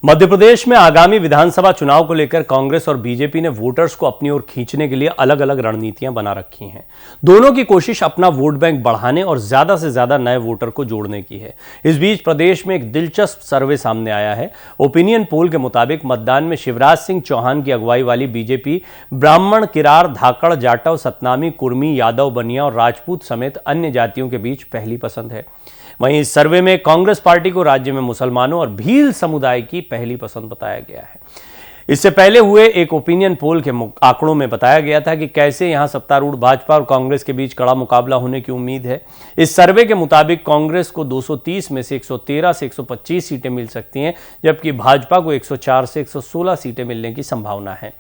मध्य प्रदेश में आगामी विधानसभा चुनाव को लेकर कांग्रेस और बीजेपी ने वोटर्स को अपनी ओर खींचने के लिए अलग अलग रणनीतियां बना रखी हैं। दोनों की कोशिश अपना वोट बैंक बढ़ाने और ज्यादा से ज्यादा नए वोटर को जोड़ने की है। इस बीच प्रदेश में एक दिलचस्प सर्वे सामने आया है। ओपिनियन पोल के मुताबिक मतदान में शिवराज सिंह चौहान की अगुवाई वाली बीजेपी ब्राह्मण, किरार, धाकड़, जाटव, सतनामी, कुर्मी, यादव, बनिया और राजपूत समेत अन्य जातियों के बीच पहली पसंद है। वहीं इस सर्वे में कांग्रेस पार्टी को राज्य में मुसलमानों और भील समुदाय की पहली पसंद बताया गया है। इससे पहले हुए एक ओपिनियन पोल के आंकड़ों में बताया गया था कि कैसे यहां सत्तारूढ़ भाजपा और कांग्रेस के बीच कड़ा मुकाबला होने की उम्मीद है। इस सर्वे के मुताबिक कांग्रेस को 230 में से 113 से 125 सीटें मिल सकती हैं, जबकि भाजपा को 104 से 116 सीटें मिलने की संभावना है।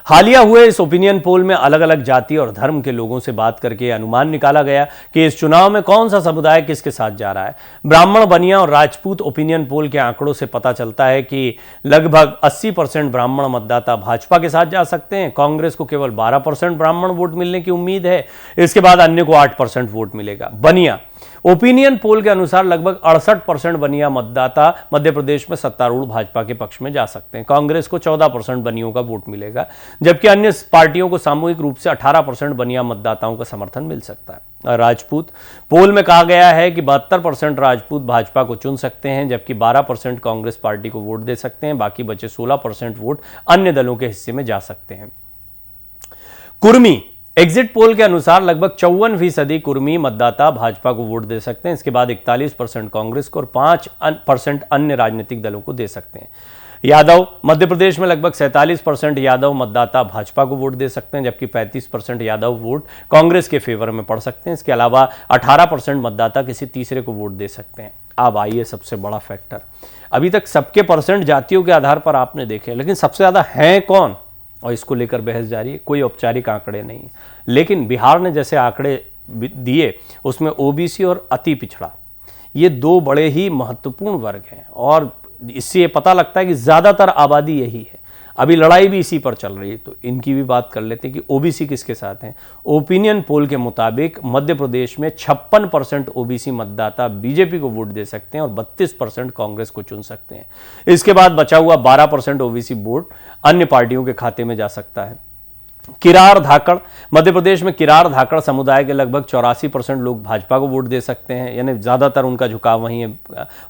हालिया हुए इस ओपिनियन पोल में अलग अलग जाति और धर्म के लोगों से बात करके अनुमान निकाला गया कि इस चुनाव में कौन सा समुदाय किसके साथ जा रहा है। ब्राह्मण, बनिया और राजपूत ओपिनियन पोल के आंकड़ों से पता चलता है कि लगभग 80% ब्राह्मण मतदाता भाजपा के साथ जा सकते हैं। कांग्रेस को केवल 12% ब्राह्मण वोट मिलने की उम्मीद है। इसके बाद अन्य को 8% वोट मिलेगा। बनिया ओपिनियन पोल के अनुसार लगभग 68% बनिया मतदाता मध्य प्रदेश में सत्तारूढ़ भाजपा के पक्ष में जा सकते हैं। कांग्रेस को 14% बनियों का वोट मिलेगा, जबकि अन्य पार्टियों को सामूहिक रूप से 18% बनिया मतदाताओं का समर्थन मिल सकता है। राजपूत पोल में कहा गया है कि 72% राजपूत भाजपा को चुन सकते हैं, जबकि 12% कांग्रेस पार्टी को वोट दे सकते हैं। बाकी बचे 16% वोट अन्य दलों के हिस्से में जा सकते हैं। कुर्मी एग्जिट पोल के अनुसार लगभग 54% कुर्मी मतदाता भाजपा को वोट दे सकते हैं। इसके बाद 41% कांग्रेस को और 5% अन्य राजनीतिक दलों को दे सकते हैं। यादव मध्य प्रदेश में लगभग 47% यादव मतदाता भाजपा को वोट दे सकते हैं, जबकि 35% यादव वोट कांग्रेस के फेवर में पड़ सकते हैं। इसके अलावा 18% मतदाता किसी तीसरे को वोट दे सकते हैं। अब आइए सबसे बड़ा फैक्टर, अभी तक सबके परसेंट जातियों के आधार पर आपने देखे, लेकिन सबसे ज्यादा हैं कौन, और इसको लेकर बहस जारी है। कोई औपचारिक आंकड़े नहीं है, लेकिन बिहार ने जैसे आंकड़े दिए उसमें ओबीसी और अति पिछड़ा, ये दो बड़े ही महत्वपूर्ण वर्ग हैं और इससे ये पता लगता है कि ज्यादातर आबादी यही है। अभी लड़ाई भी इसी पर चल रही है, तो इनकी भी बात कर लेते हैं कि ओबीसी किसके साथ हैं। ओपिनियन पोल के मुताबिक मध्य प्रदेश में 56% ओबीसी मतदाता बीजेपी को वोट दे सकते हैं और 32% कांग्रेस को चुन सकते हैं। इसके बाद बचा हुआ 12% ओबीसी वोट अन्य पार्टियों के खाते में जा सकता है। किरार, धाकड़ मध्य प्रदेश में किरार धाकड़ समुदाय के लगभग 84% लोग भाजपा को वोट दे सकते हैं, यानी ज्यादातर उनका झुकाव वहीं है,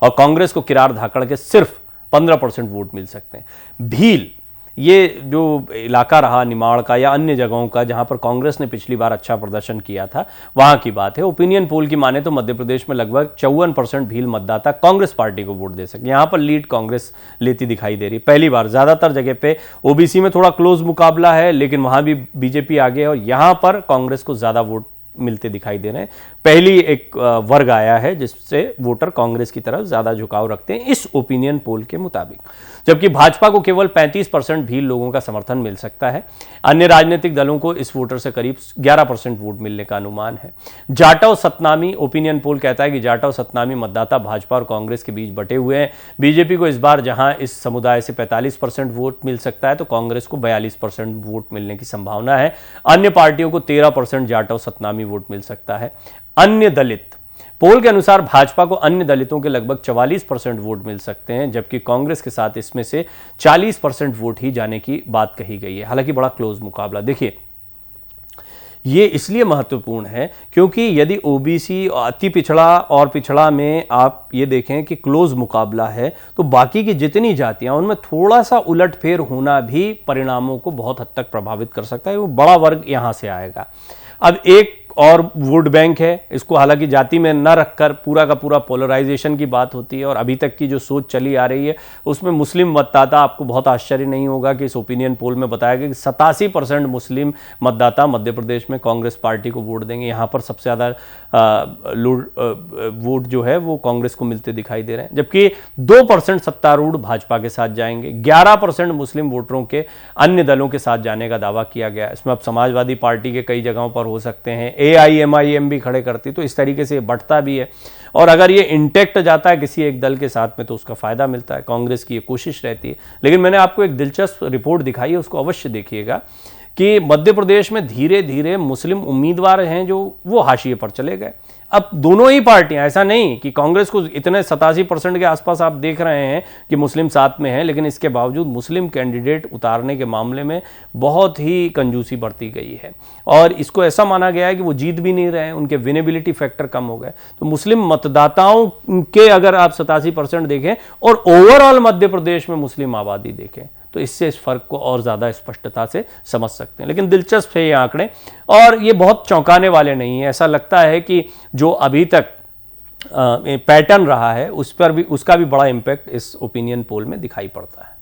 और कांग्रेस को किरार धाकड़ के सिर्फ 15% वोट मिल सकते हैं। भील, ये जो इलाका रहा निमाड़ का या अन्य जगहों का जहां पर कांग्रेस ने पिछली बार अच्छा प्रदर्शन किया था, वहां की बात है। ओपिनियन पोल की माने तो मध्य प्रदेश में लगभग 54% भील मतदाता कांग्रेस पार्टी को वोट दे सकते। यहां पर लीड कांग्रेस लेती दिखाई दे रही पहली बार। ज्यादातर जगह पे ओबीसी में थोड़ा क्लोज मुकाबला है, लेकिन वहां भी बीजेपी आगे है और यहां पर कांग्रेस को ज्यादा वोट मिलते दिखाई दे रहे हैं। पहली एक वर्ग आया है जिससे वोटर कांग्रेस की तरफ ज्यादा झुकाव रखते हैं इस ओपिनियन पोल के मुताबिक, जबकि भाजपा को केवल 35% भी लोगों का समर्थन मिल सकता है। अन्य राजनीतिक दलों को इस वोटर से करीब 11% वोट मिलने का अनुमान है। जाटव सतनामी ओपिनियन पोल कहता है कि जाटव सतनामी मतदाता भाजपा और कांग्रेस के बीच बटे हुए हैं। बीजेपी को इस बार जहां इस समुदाय से 45% वोट मिल सकता है, तो कांग्रेस को 42% वोट मिलने की संभावना है। अन्य पार्टियों को 13% जाटव सतनामी वोट मिल सकता है। अन्य दलित पोल के अनुसार भाजपा को अन्य दलितों के लगभग 44% वोट मिल सकते हैं, जबकि कांग्रेस के साथ इसमें से 40% वोट ही जाने की बात कही गई है। हालांकि बड़ा क्लोज मुकाबला। देखिए, ये इसलिए महत्वपूर्ण है क्योंकि यदि ओबीसी, अति पिछड़ा और पिछड़ा में आप ये देखें कि क्लोज मुकाबला है, तो बाकी की जितनी जातियां उनमें थोड़ा सा उलटफेर होना भी परिणामों को बहुत हद तक प्रभावित कर सकता है। वो बड़ा वर्ग यहां से आएगा। अब एक और वोट बैंक है, इसको हालांकि जाति में न रखकर पूरा का पूरा पोलराइजेशन की बात होती है, और अभी तक की जो सोच चली आ रही है उसमें मुस्लिम मतदाता, आपको बहुत आश्चर्य नहीं होगा कि इस ओपिनियन पोल में बताया गया कि 87% मुस्लिम मतदाता मध्य प्रदेश में कांग्रेस पार्टी को वोट देंगे। यहाँ पर सबसे ज़्यादा वोट जो है वो कांग्रेस को मिलते दिखाई दे रहे हैं, जबकि 2% सत्तारूढ़ भाजपा के साथ जाएंगे। 11% मुस्लिम वोटरों के अन्य दलों के साथ जाने का दावा किया गया। इसमें अब समाजवादी पार्टी के कई जगहों पर हो सकते हैं, AIMIM भी खड़े करती, तो इस तरीके से बढ़ता भी है। और अगर ये इंटैक्ट जाता है किसी एक दल के साथ में तो उसका फायदा मिलता है। कांग्रेस की ये कोशिश रहती है। लेकिन मैंने आपको एक दिलचस्प रिपोर्ट दिखाई है, उसको अवश्य देखिएगा कि मध्य प्रदेश में धीरे धीरे मुस्लिम उम्मीदवार हैं जो वो हाशिए पर चले गए। अब दोनों ही पार्टियां, ऐसा नहीं कि कांग्रेस को इतने 87% के आसपास आप देख रहे हैं कि मुस्लिम साथ में हैं, लेकिन इसके बावजूद मुस्लिम कैंडिडेट उतारने के मामले में बहुत ही कंजूसी बरती गई है और इसको ऐसा माना गया है कि वो जीत भी नहीं रहे हैं, उनके विनेबिलिटी फैक्टर कम हो गए। तो मुस्लिम मतदाताओं के अगर आप 87% देखें और ओवरऑल मध्य प्रदेश में मुस्लिम आबादी देखें तो इससे इस फर्क को और ज़्यादा स्पष्टता से समझ सकते हैं। लेकिन दिलचस्प है ये आंकड़े और ये बहुत चौंकाने वाले नहीं है। ऐसा लगता है कि जो अभी तक पैटर्न रहा है उस पर भी, उसका भी बड़ा इम्पैक्ट इस ओपिनियन पोल में दिखाई पड़ता है।